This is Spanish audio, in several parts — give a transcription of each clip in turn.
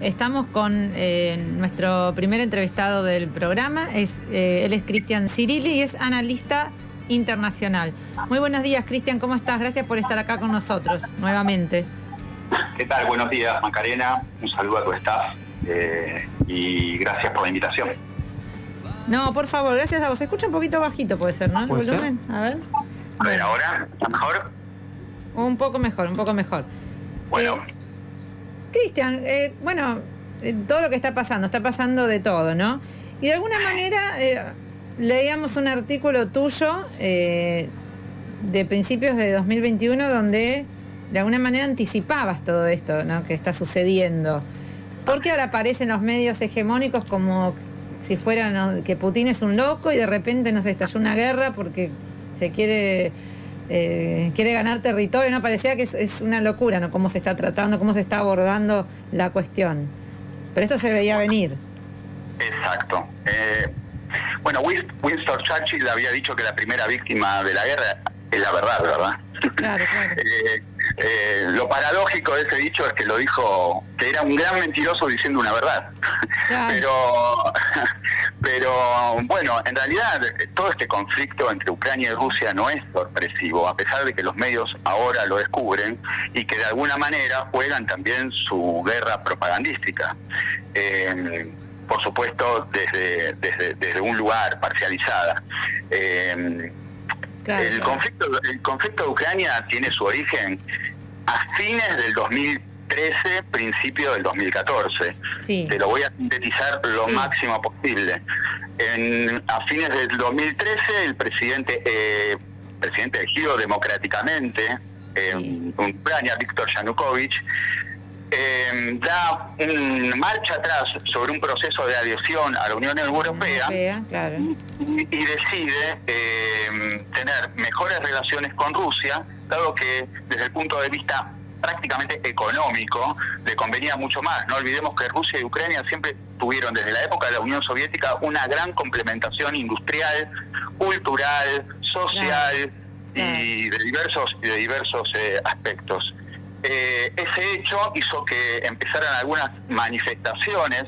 Estamos con nuestro primer entrevistado del programa. Él es Cristian Cirilli y es analista internacional. Muy buenos días, Cristian, ¿cómo estás? Gracias por estar acá con nosotros nuevamente. ¿Qué tal? Buenos días, Macarena. Un saludo a tu staff y gracias por la invitación. No, por favor, gracias a vos. Se escucha un poquito bajito, puede ser, ¿no? El volumen. A ver. A ver, ¿ahora? ¿Está mejor? Un poco mejor, un poco mejor. Bueno. Cristian, todo lo que está pasando de todo, ¿no? Y de alguna manera leíamos un artículo tuyo de principios de 2021 donde de alguna manera anticipabas todo esto, ¿no?, que está sucediendo. ¿Por qué ahora aparecen los medios hegemónicos como si fueran que Putin es un loco y de repente nos estalló una guerra porque se quiere ganar territorio? No, parecía que es una locura, ¿no?, cómo se está tratando, cómo se está abordando la cuestión. Pero esto se veía venir. Exacto. Winston Churchill había dicho que la primera víctima de la guerra es la verdad, ¿verdad? Claro, claro. Lo paradójico de ese dicho es que lo dijo, que era un gran mentiroso diciendo una verdad. Claro. Pero bueno, en realidad todo este conflicto entre Ucrania y Rusia no es sorpresivo, a pesar de que los medios ahora lo descubren y que de alguna manera juegan también su guerra propagandística. Por supuesto, desde un lugar parcializada. Claro, el conflicto de Ucrania tiene su origen a fines del 2013, principio del 2014. Sí. Te lo voy a sintetizar lo máximo posible. A fines del 2013, el presidente elegido democráticamente en Ucrania, Viktor Yanukovych, da una marcha atrás sobre un proceso de adhesión a la Unión Europea, claro, y decide tener mejores relaciones con Rusia, dado que desde el punto de vista prácticamente económico le convenía mucho más. No olvidemos que Rusia y Ucrania siempre tuvieron desde la época de la Unión Soviética una gran complementación industrial, cultural, social, y de diversos aspectos. Ese hecho hizo que empezaran algunas manifestaciones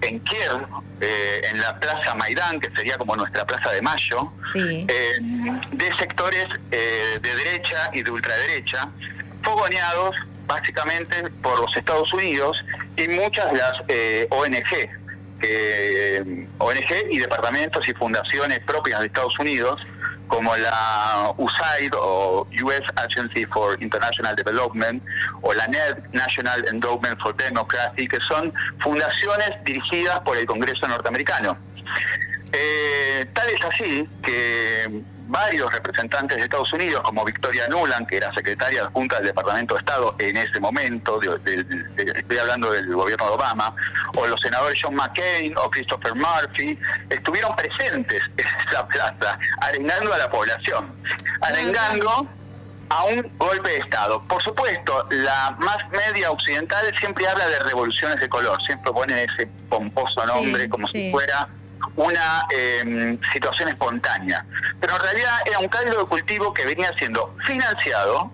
en Kiev, en la Plaza Maidán, que sería como nuestra Plaza de Mayo, de sectores de derecha y de ultraderecha, fogoneados básicamente por los Estados Unidos y muchas de las ONG y departamentos y fundaciones propias de Estados Unidos, como la USAID o US Agency for International Development o la National Endowment for Democracy, que son fundaciones dirigidas por el Congreso norteamericano. Tal es así que varios representantes de Estados Unidos, como Victoria Nuland, que era secretaria adjunta del Departamento de Estado en ese momento, estoy hablando del gobierno de Obama, o los senadores John McCain o Christopher Murphy, estuvieron presentes en esa plaza, arengando a la población, arengando a un golpe de Estado. Por supuesto, la más media occidental siempre habla de revoluciones de color, siempre pone ese pomposo nombre como si fuera una situación espontánea, pero en realidad era un caldo de cultivo que venía siendo financiado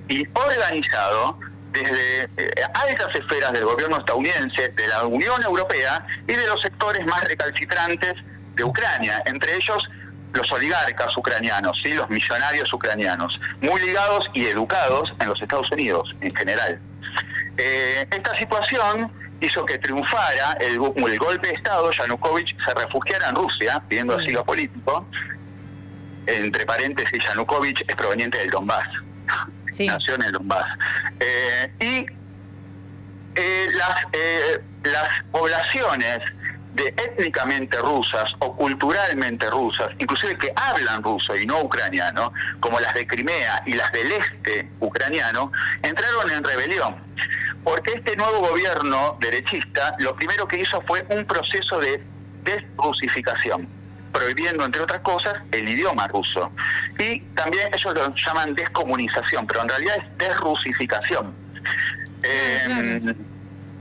y organizado desde altas esferas del gobierno estadounidense, de la Unión Europea y de los sectores más recalcitrantes de Ucrania, entre ellos los oligarcas ucranianos, ¿sí?, los millonarios ucranianos, muy ligados y educados en los Estados Unidos en general. Esta situación hizo que triunfara el golpe de Estado. Yanukovych se refugiara en Rusia pidiendo asilo político. Entre paréntesis, Yanukovych es proveniente del Donbass, nació en el Donbass. Las poblaciones étnicamente rusas o culturalmente rusas, inclusive que hablan ruso y no ucraniano, como las de Crimea y las del este ucraniano, entraron en rebelión. Porque este nuevo gobierno derechista lo primero que hizo fue un proceso de desrusificación, prohibiendo, entre otras cosas, el idioma ruso. Y también ellos lo llaman descomunización, pero en realidad es desrusificación.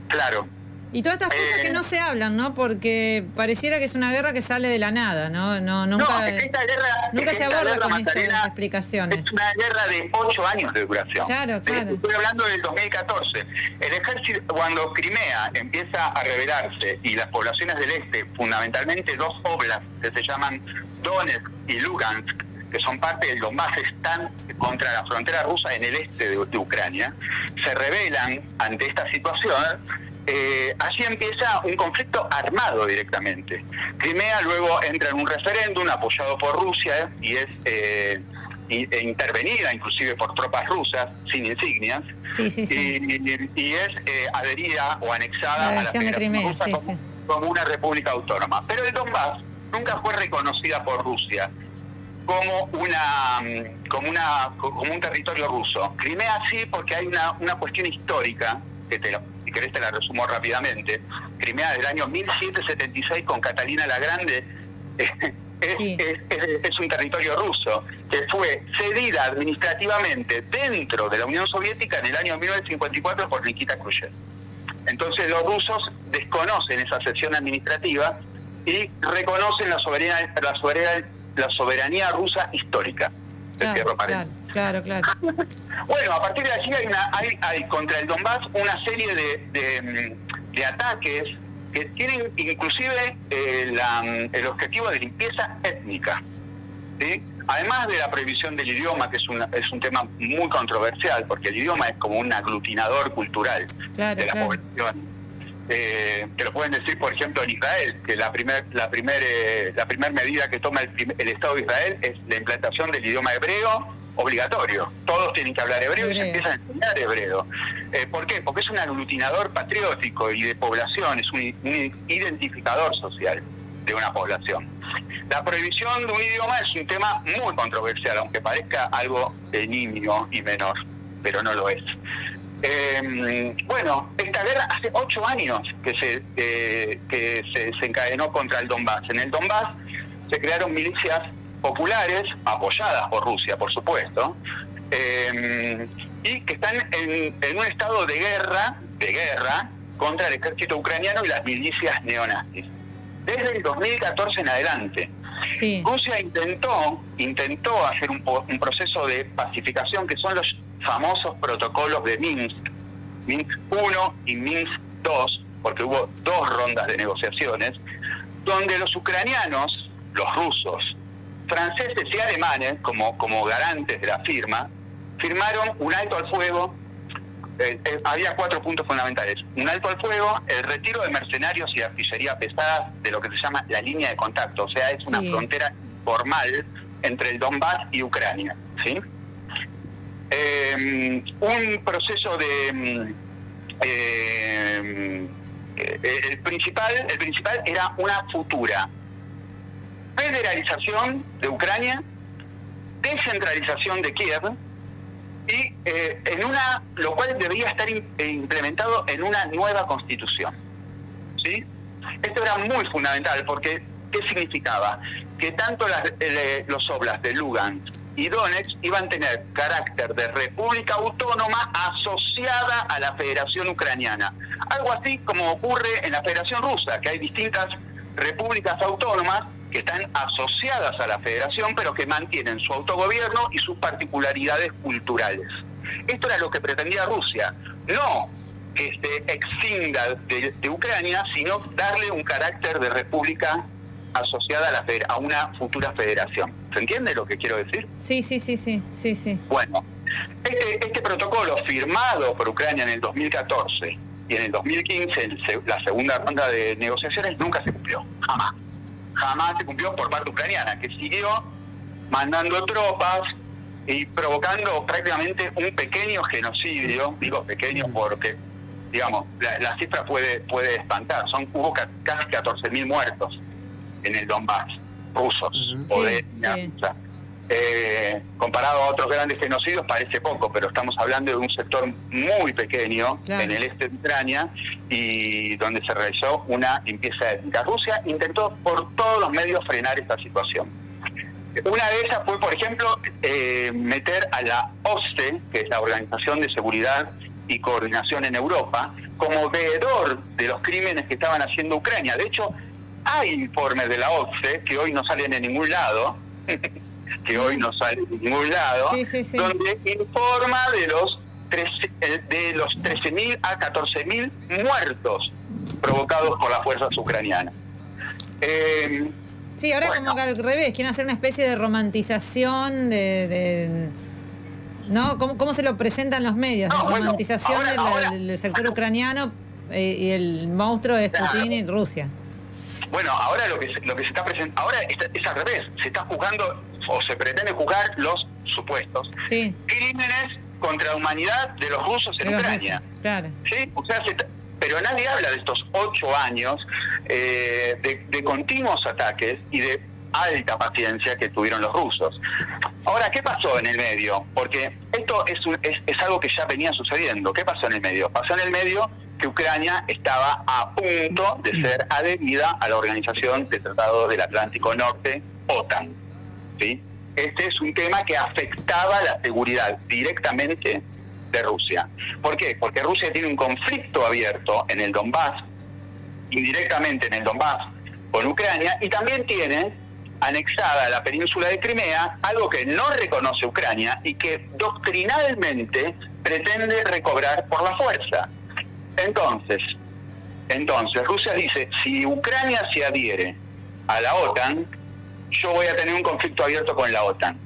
Claro. Y todas estas cosas que no se hablan, ¿no? Porque pareciera que es una guerra que sale de la nada, ¿no? Nunca se aborda con estas explicaciones. Es una guerra de 8 años de duración. Claro. Estoy hablando del 2014. El ejército, cuando Crimea empieza a rebelarse y las poblaciones del este, fundamentalmente 2 oblasts que se llaman Donetsk y Lugansk, que son parte del Donbass, están contra la frontera rusa en el este de Ucrania, se rebelan ante esta situación. Así empieza un conflicto armado directamente. Crimea luego entra en un referéndum apoyado por Rusia y es intervenida inclusive por tropas rusas sin insignias. Sí. Y es adherida o anexada a la Federación Rusa como una república autónoma. Pero el Donbass nunca fue reconocida por Rusia como un territorio ruso. Crimea sí, porque hay una cuestión histórica que si querés te la resumo rápidamente. Crimea del año 1776 con Catalina la Grande es un territorio ruso que fue cedida administrativamente dentro de la Unión Soviética en el año 1954 por Nikita Khrushchev. Entonces los rusos desconocen esa cesión administrativa y reconocen la soberanía rusa histórica. Claro. Bueno, a partir de allí hay contra el Donbass una serie de ataques que tienen inclusive el objetivo de limpieza étnica, ¿sí? Además de la prohibición del idioma, que es un tema muy controversial, porque el idioma es como un aglutinador cultural de la población. Te lo pueden decir, por ejemplo, en Israel, que la primer medida que toma el Estado de Israel es la implantación del idioma hebreo obligatorio. Todos tienen que hablar hebreo y se empiezan a enseñar hebreo. ¿Por qué? Porque es un aglutinador patriótico y de población, es un identificador social de una población. La prohibición de un idioma es un tema muy controversial, aunque parezca algo nimio y menor, pero no lo es. Bueno, esta guerra hace 8 años que se desencadenó contra el Donbass. En el Donbass se crearon milicias populares, apoyadas por Rusia, por supuesto, y que están en un estado de guerra contra el ejército ucraniano y las milicias neonazis. Desde el 2014 en adelante. Sí. Rusia intentó hacer un proceso de pacificación, que son los famosos protocolos de Minsk 1 y Minsk 2, porque hubo 2 rondas de negociaciones, donde los ucranianos, los rusos, franceses y alemanes, como garantes de la firma, firmaron un alto al fuego. Había 4 puntos fundamentales: un alto al fuego, el retiro de mercenarios y artillería pesada de lo que se llama la línea de contacto, o sea, es una frontera formal entre el Donbass y Ucrania, ¿sí? Un proceso de el principal era una futura federalización de Ucrania, descentralización de Kiev y lo cual debería estar implementado en una nueva constitución, ¿sí? Esto era muy fundamental porque ¿qué significaba? Que tanto los oblasts de Lugansk y Donetsk iban a tener carácter de república autónoma asociada a la Federación Ucraniana. Algo así como ocurre en la Federación Rusa, que hay distintas repúblicas autónomas que están asociadas a la Federación, pero que mantienen su autogobierno y sus particularidades culturales. Esto era lo que pretendía Rusia, no que se extinga de Ucrania, sino darle un carácter de república asociada a una futura federación. ¿Se entiende lo que quiero decir? Sí. Bueno, este protocolo firmado por Ucrania en el 2014 y en el 2015, la segunda ronda de negociaciones, nunca se cumplió, jamás se cumplió por parte ucraniana, que siguió mandando tropas y provocando prácticamente un pequeño genocidio. Digo pequeño porque, digamos, la cifra puede espantar. Hubo casi 14.000 muertos en el Donbass, rusos, comparado a otros grandes genocidios parece poco, pero estamos hablando de un sector muy pequeño en el este de Ucrania y donde se realizó una limpieza étnica. Rusia intentó por todos los medios frenar esta situación. Una de esas fue, por ejemplo, meter a la OSCE, que es la Organización de Seguridad y Coordinación en Europa, como veedor de los crímenes que estaban haciendo Ucrania. De hecho, hay informes de la OSCE que hoy no salen en ningún lado, donde informa de los 13.000 a 14.000 muertos provocados por las fuerzas ucranianas. Sí, ahora como que al revés, quieren hacer una especie de romantización ¿no? ¿Cómo se lo presentan los medios? La romantización del sector ucraniano y el monstruo es Putin y Rusia. Bueno, ahora lo que se está presentando, ahora es al revés, se está juzgando o se pretende juzgar los supuestos crímenes contra la humanidad de los rusos en Ucrania. Claro. ¿Sí? O sea, pero nadie habla de estos 8 años de continuos ataques y de alta paciencia que tuvieron los rusos. Ahora, ¿qué pasó en el medio? Porque esto es algo que ya venía sucediendo. ¿Qué pasó en el medio? Pasó en el medio que Ucrania estaba a punto de ser adherida a la Organización del Tratado del Atlántico Norte, OTAN. ¿Sí? Este es un tema que afectaba la seguridad directamente de Rusia. ¿Por qué? Porque Rusia tiene un conflicto abierto en el Donbass, indirectamente en el Donbass, con Ucrania, y también tiene anexada a la península de Crimea, algo que no reconoce Ucrania y que doctrinalmente pretende recobrar por la fuerza. Entonces Rusia dice, si Ucrania se adhiere a la OTAN, yo voy a tener un conflicto abierto con la OTAN.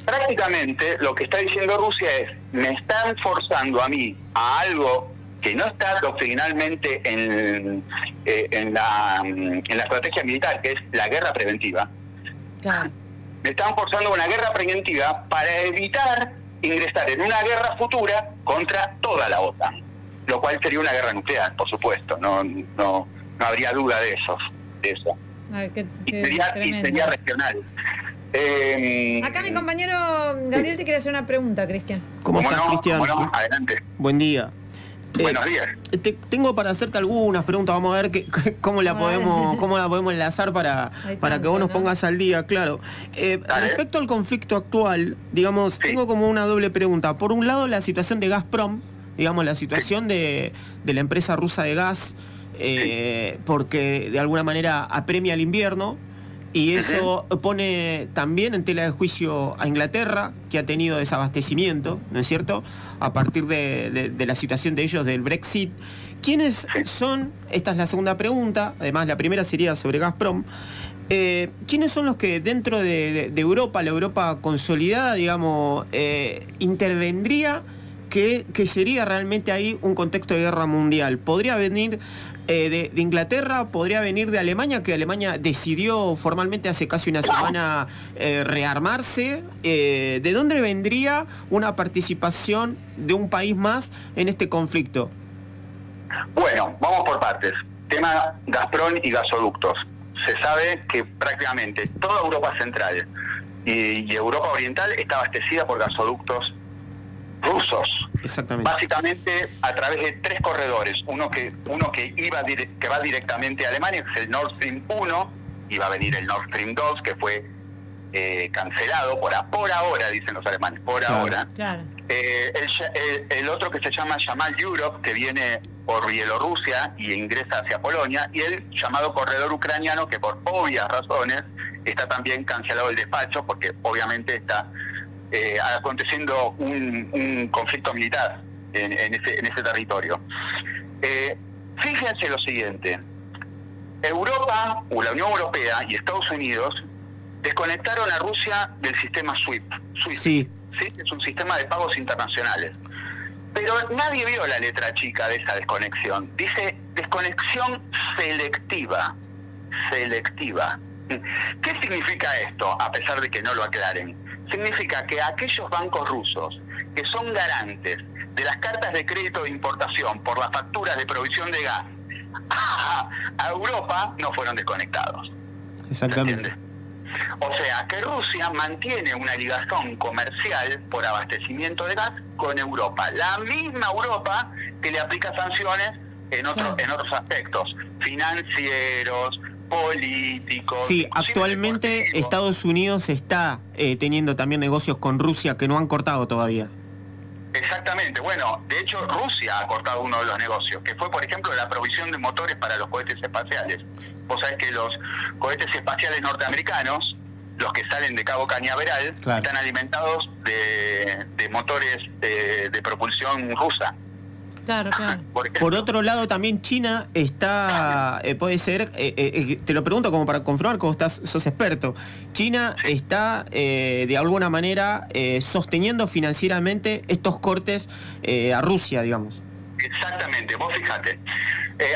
Prácticamente lo que está diciendo Rusia es, me están forzando a mí a algo que no está doctrinalmente en la estrategia militar, que es la guerra preventiva. Claro. Me están forzando una guerra preventiva para evitar ingresar en una guerra futura contra toda la OTAN, lo cual sería una guerra nuclear, por supuesto, no habría duda de eso. Ay, y sería regional. Acá mi compañero Gabriel te quiere hacer una pregunta, Cristian. ¿Cómo estás, Cristian? Bueno, adelante. Buen día. Buenos días. Tengo para hacerte algunas preguntas, vamos a ver cómo la podemos enlazar para que vos nos pongas al día, claro. Respecto al conflicto actual, digamos, tengo como una doble pregunta. Por un lado, la situación de Gazprom, digamos, la situación de la empresa rusa de gas, porque de alguna manera apremia el invierno, y eso pone también en tela de juicio a Inglaterra, que ha tenido desabastecimiento, ¿no es cierto?, a partir de la situación de ellos del Brexit. ¿Quiénes son? Esta es la segunda pregunta, además la primera sería sobre Gazprom. ¿Quiénes son los que dentro de Europa, la Europa consolidada, digamos, intervendría que sería realmente ahí un contexto de guerra mundial? ¿Podría venir de Inglaterra? ¿Podría venir de Alemania, que Alemania decidió formalmente hace casi una semana rearmarse? ¿De dónde vendría una participación de un país más en este conflicto? Bueno, vamos por partes. Tema Gazprom y gasoductos. Se sabe que prácticamente toda Europa Central y Europa Oriental está abastecida por gasoductos rusos. Exactamente. Básicamente a través de 3 corredores. Uno que va directamente a Alemania, que es el Nord Stream 1, y va a venir el Nord Stream 2, que fue cancelado por ahora, dicen los alemanes, por ahora. Claro. El otro que se llama Yamal Europe, que viene por Bielorrusia y ingresa hacia Polonia, y el llamado corredor ucraniano, que por obvias razones está también cancelado el despacho, porque obviamente está aconteciendo un conflicto militar en ese territorio. Fíjense lo siguiente: Europa, o la Unión Europea y Estados Unidos desconectaron a Rusia del sistema SWIFT. Sí. Es un sistema de pagos internacionales. Pero nadie vio la letra chica de esa desconexión. Dice desconexión selectiva. Selectiva. ¿Qué significa esto? A pesar de que no lo aclaren. Significa que aquellos bancos rusos que son garantes de las cartas de crédito de importación por las facturas de provisión de gas a Europa no fueron desconectados. Exactamente. ¿Entiendes? O sea, que Rusia mantiene una ligación comercial por abastecimiento de gas con Europa. La misma Europa que le aplica sanciones en otros aspectos, financieros, políticos. Sí, actualmente Estados Unidos está teniendo también negocios con Rusia que no han cortado todavía. Exactamente. Bueno, de hecho Rusia ha cortado uno de los negocios, que fue, por ejemplo, la provisión de motores para los cohetes espaciales. Vos sabés que los cohetes espaciales norteamericanos, los que salen de Cabo Cañaveral, claro, están alimentados de motores de propulsión rusa. Claro, claro. Por otro lado, también China está, puede ser, te lo pregunto como para confirmar, como sos experto, China está de alguna manera sosteniendo financieramente estos cortes a Rusia, digamos. Exactamente, vos fíjate,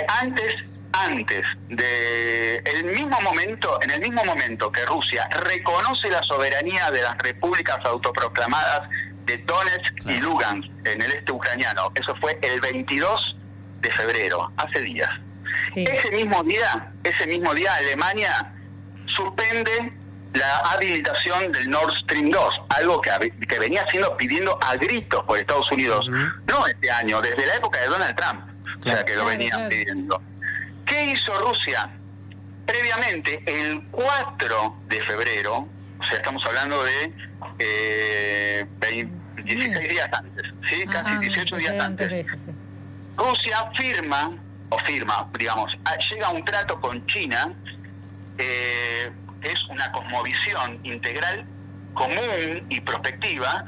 antes de en el mismo momento que Rusia reconoce la soberanía de las repúblicas autoproclamadas de Donetsk y Lugansk en el este ucraniano, eso fue el 22 de febrero, hace días. Sí. Ese mismo día Alemania suspende la habilitación del Nord Stream 2, algo que venía pidiendo a gritos por Estados Unidos, no este año, desde la época de Donald Trump, o sea que lo venían pidiendo. ¿Qué hizo Rusia? Previamente, el 4 de febrero, o sea, estamos hablando de 16 días antes, ¿sí? Casi 18 días antes. Eso, sí. Rusia llega a un trato con China, es una cosmovisión integral, común y prospectiva,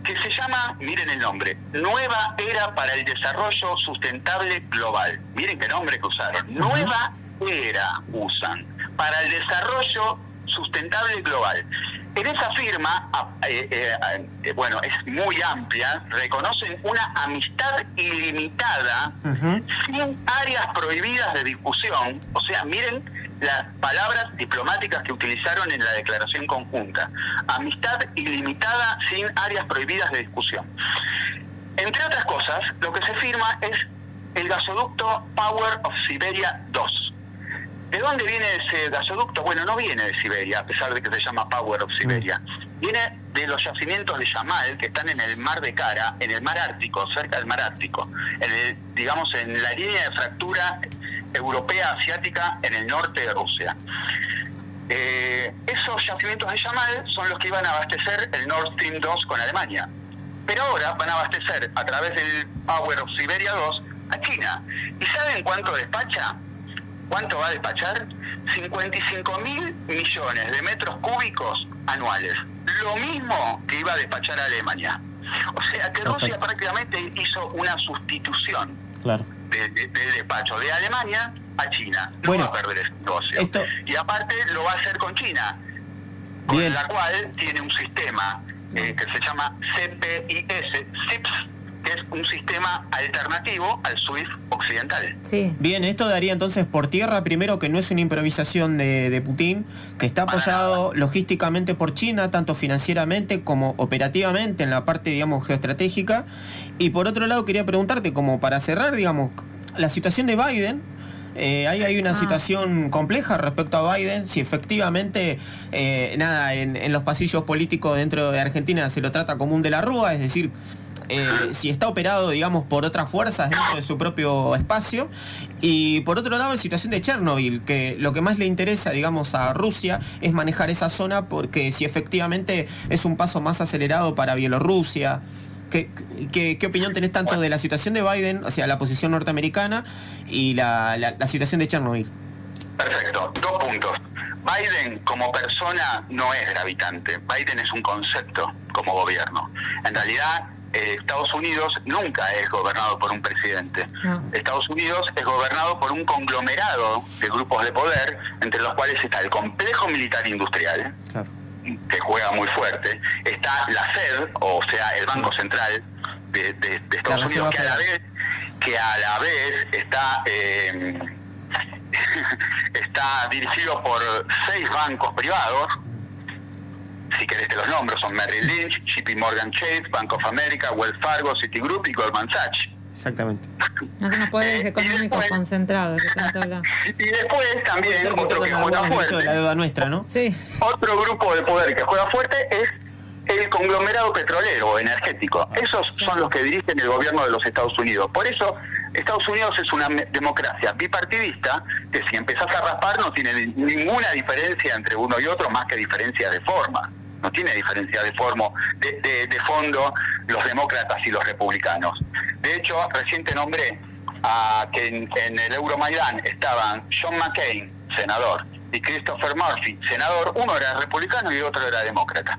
que se llama, miren el nombre, Nueva Era para el Desarrollo Sustentable Global. Miren qué nombre que usaron. Nueva Era usan para el desarrollo sustentable global. En esa firma, bueno, es muy amplia, reconocen una amistad ilimitada, sin áreas prohibidas de discusión. O sea, miren las palabras diplomáticas que utilizaron en la declaración conjunta. Amistad ilimitada, sin áreas prohibidas de discusión. Entre otras cosas, lo que se firma es el gasoducto Power of Siberia 2. ¿De dónde viene ese gasoducto? Bueno, no viene de Siberia, a pesar de que se llama Power of Siberia. Viene de los yacimientos de Yamal, que están en el mar de Kara, en el mar Ártico, cerca del mar Ártico, digamos, en la línea de fractura europea-asiática en el norte de Rusia. Esos yacimientos de Yamal son los que iban a abastecer el Nord Stream 2 con Alemania. Pero ahora van a abastecer a través del Power of Siberia 2 a China. ¿Y saben cuánto despacha? ¿Cuánto va a despachar? 55.000 millones de metros cúbicos anuales. Lo mismo que iba a despachar a Alemania. O sea que Rusia prácticamente hizo una sustitución del despacho de Alemania a China. No va a perder ese negocio. Y aparte lo va a hacer con China, con la cual tiene un sistema que se llama CIPS, que es un sistema alternativo al SWIFT occidental. Sí. Bien, esto daría entonces por tierra, primero, que no es una improvisación de Putin, que está apoyado logísticamente por China, tanto financieramente como operativamente en la parte, digamos, geoestratégica. Y por otro lado, quería preguntarte, como para cerrar, digamos, la situación de Biden. Hay una situación compleja respecto a Biden, si efectivamente en los pasillos políticos dentro de Argentina se lo trata como un de la Rúa, es decir, si está operado, digamos, por otras fuerzas dentro de su propio espacio. Y por otro lado, la situación de Chernobyl, que lo que más le interesa, digamos, a Rusia es manejar esa zona, porque si efectivamente es un paso más acelerado para Bielorrusia. ¿Qué opinión tenés tanto de la situación de Biden, o sea, la posición norteamericana, y la situación de Chernobyl? Perfecto, 2 puntos. Biden como persona no es gravitante. Biden es un concepto como gobierno. En realidad, Estados Unidos nunca es gobernado por un presidente. Estados Unidos es gobernado por un conglomerado de grupos de poder, entre los cuales está el complejo militar industrial, que juega muy fuerte, está la Fed, o sea, el Banco Central de Estados Unidos, que a la vez está está dirigido por 6 bancos privados. Si querés te los nombro, son Merrill Lynch, JP Morgan Chase, Bank of America, Wells Fargo, Citigroup y Goldman Sachs. Exactamente. No son los poderes económicos concentrados que tanto habla. Y después también otro que juega fuerte, de la deuda nuestra, ¿no? Sí. Otro grupo de poder que juega fuerte es el conglomerado petrolero o energético. Esos son los que dirigen el gobierno de los Estados Unidos. Por eso Estados Unidos es una democracia bipartidista, que si empezás a raspar no tiene ninguna diferencia entre uno y otro, más que diferencia de forma, no tiene diferencia de fondo los demócratas y los republicanos. De hecho, recién te nombré que en el Euromaidán estaban John McCain, senador, y Christopher Murphy, senador. Uno era republicano y otro era demócrata.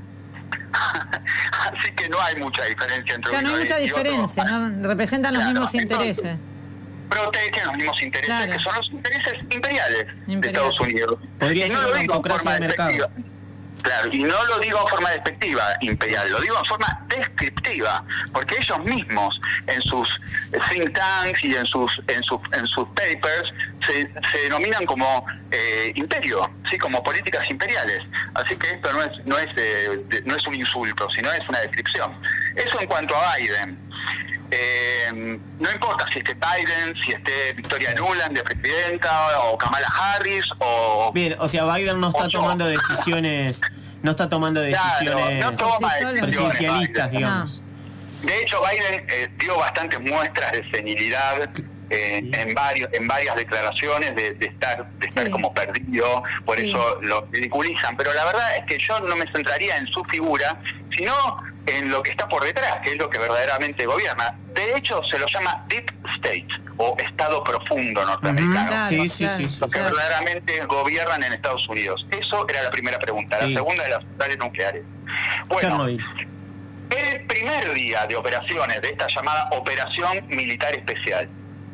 Así que no hay mucha diferencia entre uno y otro. No hay mucha diferencia, ¿no? Representan los mismos intereses. Protegen los mismos intereses, claro, que son los intereses imperiales de Estados Unidos. Podría ser una autocracia de mercado. Claro, y no lo digo en forma despectiva, imperial, lo digo en forma descriptiva, porque ellos mismos en sus think tanks y en sus papers se denominan como imperio, sí, como políticas imperiales. Así que esto no es un insulto, sino es una descripción. Eso en cuanto a Biden. No importa si esté Biden, si esté Victoria Nuland de presidenta, o Kamala Harris, o... Bien, o sea, Biden no está tomando decisiones... No está tomando decisiones presidencialistas, digamos. No. De hecho, Biden dio bastantes muestras de senilidad en varias declaraciones de estar como perdido, por eso lo ridiculizan. Pero la verdad es que yo no me centraría en su figura, sino en lo que está por detrás, que es lo que verdaderamente gobierna. De hecho, se lo llama Deep State, o Estado Profundo norteamericano. Claro, lo que verdaderamente gobiernan en Estados Unidos. Eso era la primera pregunta. La segunda de las centrales nucleares. Bueno, Chernobyl. El primer día de operaciones de esta llamada Operación Militar Especial,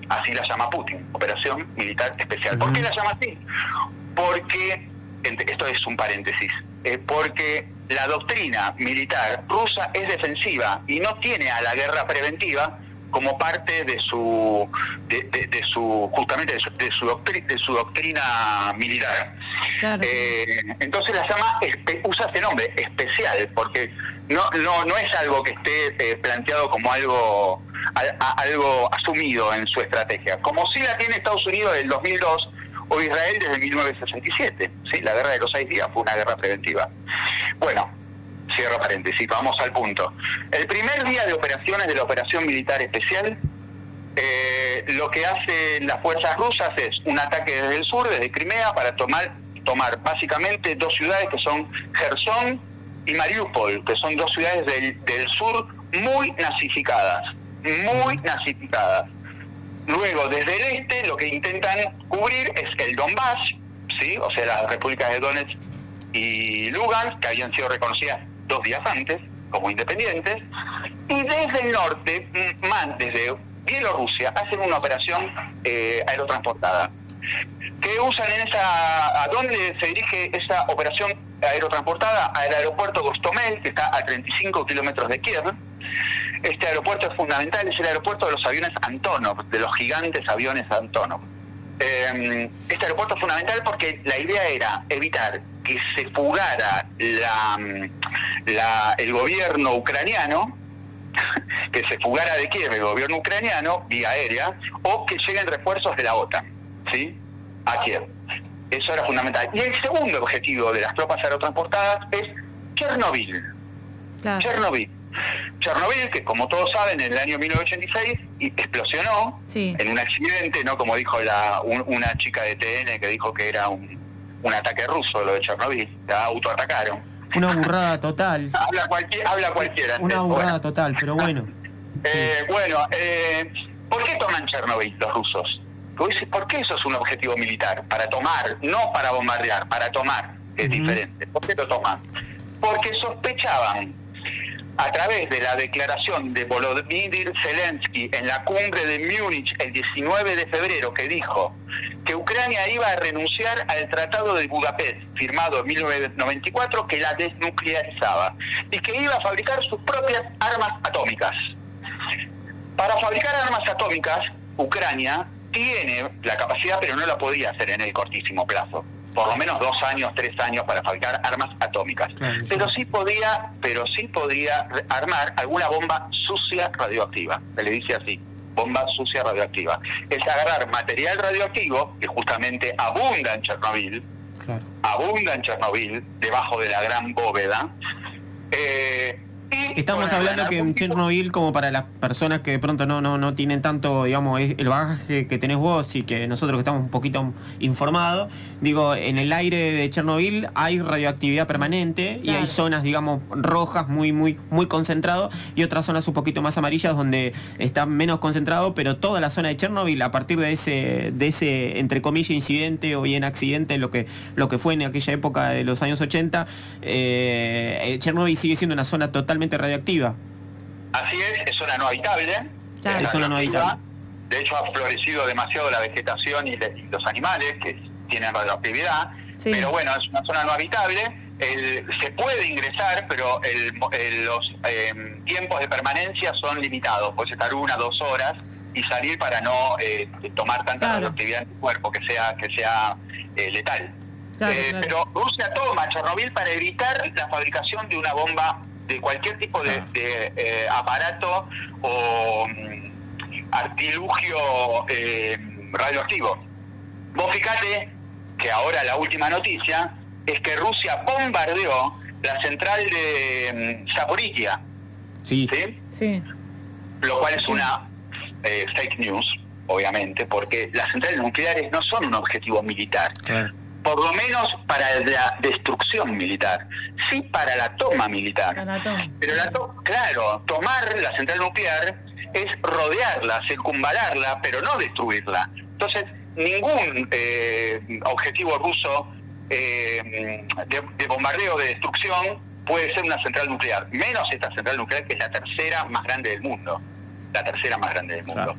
así la llama Putin, Operación Militar Especial. ¿Por qué la llama así? Porque, esto es un paréntesis, porque la doctrina militar rusa es defensiva y no tiene a la guerra preventiva como parte de su doctrina militar. Claro. Entonces la llama, usa este nombre, especial, porque no es algo que esté planteado como algo asumido en su estrategia, como sí la tiene Estados Unidos en el 2002 o Israel desde 1967. ¿Sí? La guerra de los 6 días fue una guerra preventiva. Bueno, cierro paréntesis, vamos al punto. El primer día de operaciones de la Operación Militar Especial, lo que hacen las fuerzas rusas es un ataque desde el sur, desde Crimea, para tomar básicamente 2 ciudades que son Jersón y Mariupol, que son 2 ciudades del sur muy nazificadas. Luego, desde el este, lo que intentan cubrir es el Donbass, ¿sí? O sea, las repúblicas de Donetsk y Lugansk, que habían sido reconocidas 2 días antes como independientes, y desde el norte, desde Bielorrusia, hacen una operación aerotransportada. ¿Qué usan ¿A dónde se dirige esa operación aerotransportada? Al aeropuerto Gostomel, que está a 35 kilómetros de Kiev. Este aeropuerto es fundamental, es el aeropuerto de los aviones Antonov, de los gigantes aviones Antonov. Este aeropuerto es fundamental porque la idea era evitar que se fugara el gobierno ucraniano, que se fugara de Kiev el gobierno ucraniano vía aérea, o que lleguen refuerzos de la OTAN, ¿sí?, a Kiev. Eso era fundamental. Y el segundo objetivo de las tropas aerotransportadas es Chernobyl. Claro. Chernobyl, que como todos saben, en el año 1986 explosionó en un accidente, ¿no? Como dijo una chica de TN que dijo que era un ataque ruso lo de Chernobyl, la autoatacaron. Una burrada total. habla cualquiera. Una burrada total, pero bueno. ¿Por qué toman Chernobyl los rusos? ¿Por qué eso es un objetivo militar? Para tomar, no para bombardear, para tomar, que es diferente. ¿Por qué lo toman? Porque sospechaban, a través de la declaración de Volodymyr Zelensky en la cumbre de Múnich el 19 de febrero, que dijo que Ucrania iba a renunciar al Tratado de Budapest, firmado en 1994, que la desnuclearizaba, y que iba a fabricar sus propias armas atómicas. Para fabricar armas atómicas, Ucrania tiene la capacidad, pero no la podía hacer en el cortísimo plazo. Por lo menos 2 años, 3 años para fabricar armas atómicas. Claro, pero sí podía armar alguna bomba sucia radioactiva. Se le dice así, bomba sucia radioactiva. Es agarrar material radioactivo, que justamente abunda en Chernobyl, debajo de la gran bóveda, Estamos hablando que en Chernobyl, como para las personas que de pronto no tienen tanto, digamos, el bagaje que tenés vos y que nosotros que estamos un poquito informados, digo, en el aire de Chernobyl hay radioactividad permanente y hay zonas, digamos, rojas muy concentrado y otras zonas un poquito más amarillas donde está menos concentrado, pero toda la zona de Chernobyl, a partir de ese entre comillas incidente o bien accidente, lo que fue en aquella época de los años 80, Chernobyl sigue siendo una zona totalmente radioactiva. Así es zona no habitable. Claro. Es zona no habitable. De hecho, ha florecido demasiado la vegetación y los animales que tienen radioactividad. Sí. Pero bueno, es una zona no habitable. Se puede ingresar, pero los tiempos de permanencia son limitados. Puedes estar 1 o 2 horas y salir para no tomar tanta radioactividad en tu cuerpo que sea letal. Claro. Pero Rusia toma Chernobyl para evitar la fabricación de una bomba, de cualquier tipo de aparato o artilugio radioactivo. Vos fíjate que ahora la última noticia es que Rusia bombardeó la central de Zaporizhia. Sí. Lo cual es una fake news, obviamente, porque las centrales nucleares no son un objetivo militar. Claro. Por lo menos para la destrucción militar, sí para la toma militar. Pero claro, tomar la central nuclear es rodearla, circunvalarla, pero no destruirla. Entonces, ningún objetivo ruso de bombardeo, de destrucción, puede ser una central nuclear, menos esta central nuclear que es la tercera más grande del mundo. Claro.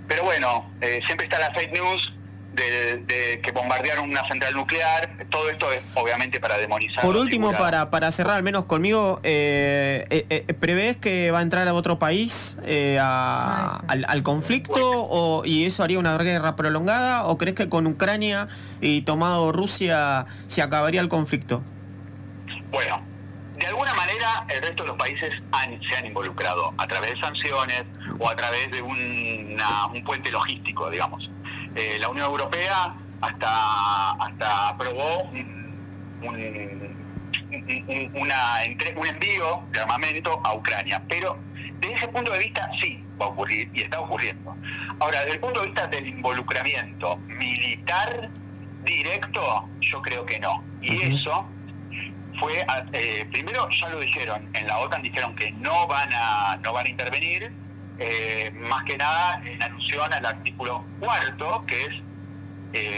Pero bueno, siempre está la fake news de que bombardearon una central nuclear. Todo esto es obviamente para demonizar. Por último, para cerrar al menos conmigo, ¿prevés que va a entrar a otro país al conflicto y eso haría una guerra prolongada, o crees que con Ucrania y tomado Rusia se acabaría el conflicto? Bueno, de alguna manera el resto de los países se han involucrado a través de sanciones o a través de un puente logístico, digamos. La Unión Europea hasta aprobó un envío de armamento a Ucrania, pero desde ese punto de vista sí va a ocurrir y está ocurriendo. Ahora, desde el punto de vista del involucramiento militar directo, yo creo que no. Y eso fue, primero ya lo dijeron, en la OTAN dijeron que no van a intervenir, más que nada en alusión al artículo 4, que es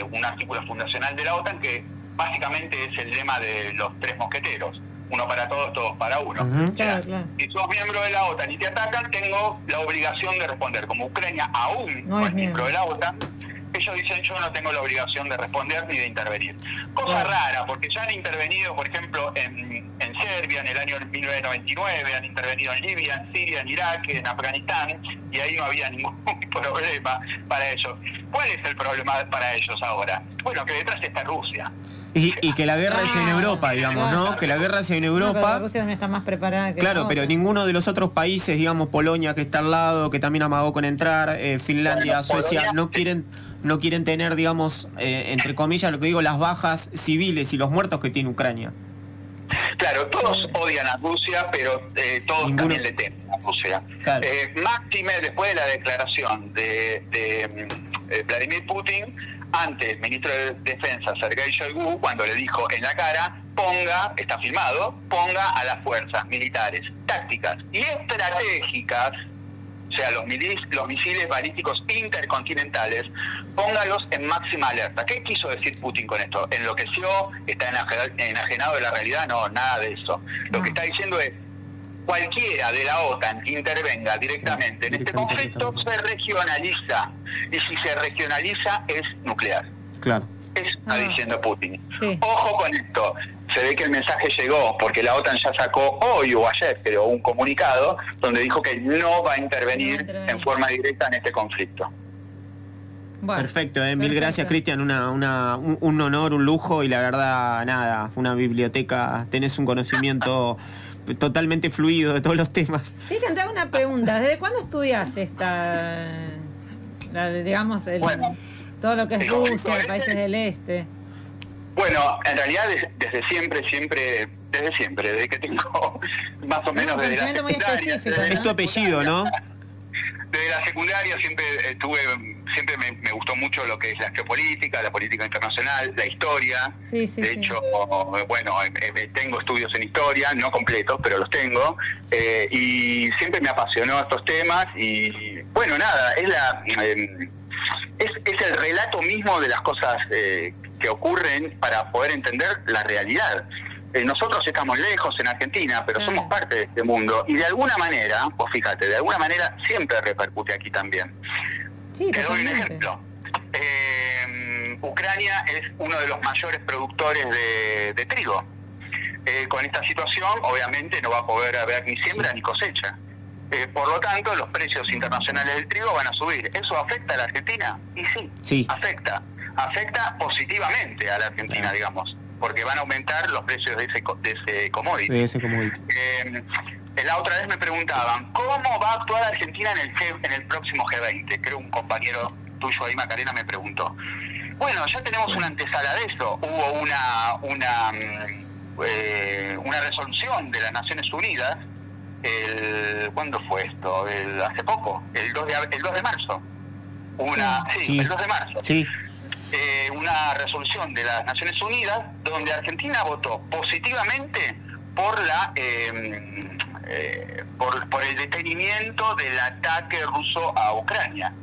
un artículo fundacional de la OTAN, que básicamente es el lema de los 3 mosqueteros: uno para todos, todos para uno. O sea, si sos miembro de la OTAN y te atacan, tengo la obligación de responder. Como Ucrania aún no es miembro de la OTAN, ellos dicen: yo no tengo la obligación de responder ni de intervenir. Cosa rara, porque ya han intervenido, por ejemplo, en Serbia en el año 1999, han intervenido en Libia, en Siria, en Irak, en Afganistán, y ahí no había ningún problema para ellos. ¿Cuál es el problema para ellos ahora? Bueno, que detrás está Rusia. Y que la guerra es en Europa, digamos, ¿no? Que la guerra es en Europa. Rusia también está más preparada que claro, pero ninguno de los otros países, digamos, Polonia, que está al lado, que también amagó con entrar, Finlandia, Suecia, Polonia, no quieren tener, digamos, entre comillas, lo que digo, las bajas civiles y los muertos que tiene Ucrania. Claro, todos odian a Rusia, pero todos también le temen a Rusia. Claro. Máxime después de la declaración de Vladimir Putin ante el ministro de Defensa, Sergei Shoigu, cuando le dijo en la cara: está filmado, ponga a las fuerzas militares tácticas y estratégicas, o sea, los misiles balísticos intercontinentales, póngalos en máxima alerta. ¿Qué quiso decir Putin con esto? ¿Enloqueció? ¿Está enajenado de la realidad? No, nada de eso. Lo que está diciendo es: cualquiera de la OTAN que intervenga directamente en este conflicto se regionaliza. Y si se regionaliza, es nuclear. Claro. Eso está diciendo Putin. Sí. Ojo con esto. Se ve que el mensaje llegó, porque la OTAN ya sacó hoy o ayer, pero un comunicado donde dijo que no va a intervenir en forma directa en este conflicto. Bueno, perfecto, mil gracias, Cristian, un honor, un lujo, y la verdad, nada, una biblioteca, tenés un conocimiento totalmente fluido de todos los temas. Cristian, te hago una pregunta: ¿desde cuándo estudias todo lo que es Rusia, países del este? Bueno, en realidad desde siempre desde siempre, desde que tengo más o menos desde la secundaria. Es tu apellido, ¿no? Desde la secundaria siempre me gustó mucho lo que es la geopolítica, la política internacional, la historia. De hecho, bueno, tengo estudios en historia, no completos, pero los tengo. Y siempre me apasionó estos temas. Y bueno, nada, es el relato mismo de las cosas que ocurren para poder entender la realidad. Nosotros estamos lejos en Argentina, pero somos parte de este mundo. Y de alguna manera, vos fíjate, de alguna manera siempre repercute aquí también. Sí, te doy un ejemplo. Ucrania es uno de los mayores productores de trigo. Con esta situación, obviamente, no va a poder haber ni siembra ni cosecha. Por lo tanto, los precios internacionales del trigo van a subir. ¿Eso afecta a la Argentina? Y sí. Afecta. Afecta positivamente a la Argentina, digamos, porque van a aumentar los precios de ese commodity. La otra vez me preguntaban, ¿cómo va a actuar Argentina en el próximo G20? Creo un compañero tuyo ahí, Macarena, me preguntó. Bueno, ya tenemos una antesala de eso. Hubo una resolución de las Naciones Unidas. ¿Cuándo fue esto? Hace poco, el 2 de marzo. El 2 de marzo. Sí. Una resolución de las Naciones Unidas donde Argentina votó positivamente por por el detenimiento del ataque ruso a Ucrania.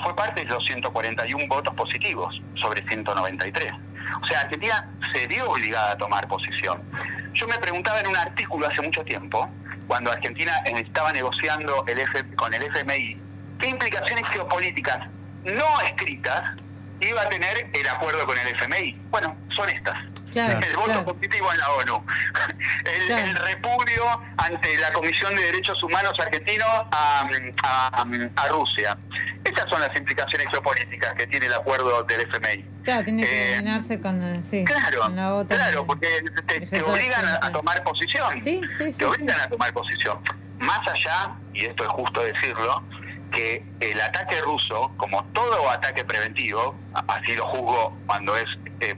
Fue parte de los 141 votos positivos sobre 193. O sea, Argentina se vio obligada a tomar posición. Yo me preguntaba en un artículo hace mucho tiempo, cuando Argentina estaba negociando con el FMI, ¿qué implicaciones geopolíticas no escritas iba a tener el acuerdo con el FMI? Bueno, son estas. El voto positivo en la ONU, el repudio ante la Comisión de Derechos Humanos argentinos a Rusia. Estas son las implicaciones geopolíticas que tiene el acuerdo del FMI. Claro, tiene que combinarse con la otra. Claro, porque te obligan a tomar posición. Te obligan a tomar posición. Más allá, y esto es justo decirlo, que el ataque ruso, como todo ataque preventivo, así lo juzgo cuando es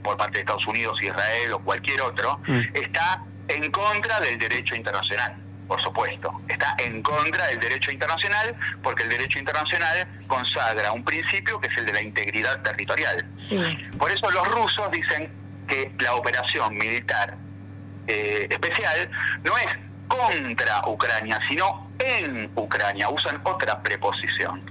por parte de Estados Unidos, Israel o cualquier otro, está en contra del derecho internacional, por supuesto. Está en contra del derecho internacional porque el derecho internacional consagra un principio que es el de la integridad territorial. Por eso los rusos dicen que la operación militar especial no es contra Ucrania, sino en Ucrania. Usan otra preposición.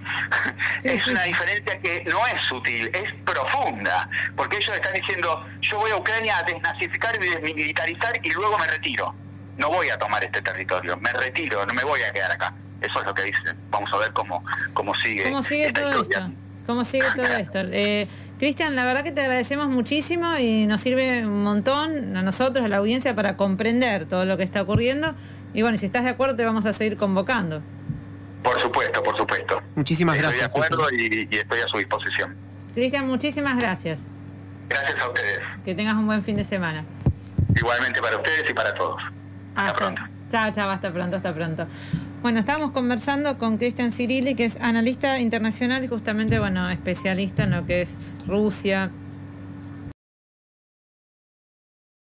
Es una diferencia que no es sutil, es profunda, porque ellos están diciendo, yo voy a Ucrania a desnazificar y desmilitarizar y luego me retiro. No voy a tomar este territorio, me retiro, no me voy a quedar acá. Eso es lo que dicen. Vamos a ver cómo sigue. ¿Cómo sigue todo esto? ¿Cómo sigue todo esto? Cristian, la verdad que te agradecemos muchísimo y nos sirve un montón a nosotros, a la audiencia, para comprender todo lo que está ocurriendo. Y bueno, si estás de acuerdo, te vamos a seguir convocando. Por supuesto, por supuesto. Muchísimas gracias. Estoy de acuerdo y estoy a su disposición. Cristian, muchísimas gracias. Gracias a ustedes. Que tengas un buen fin de semana. Igualmente para ustedes y para todos. Hasta pronto. Chao, hasta pronto. Bueno, estábamos conversando con Cristian Cirilli, que es analista internacional y justamente, especialista en lo que es Rusia,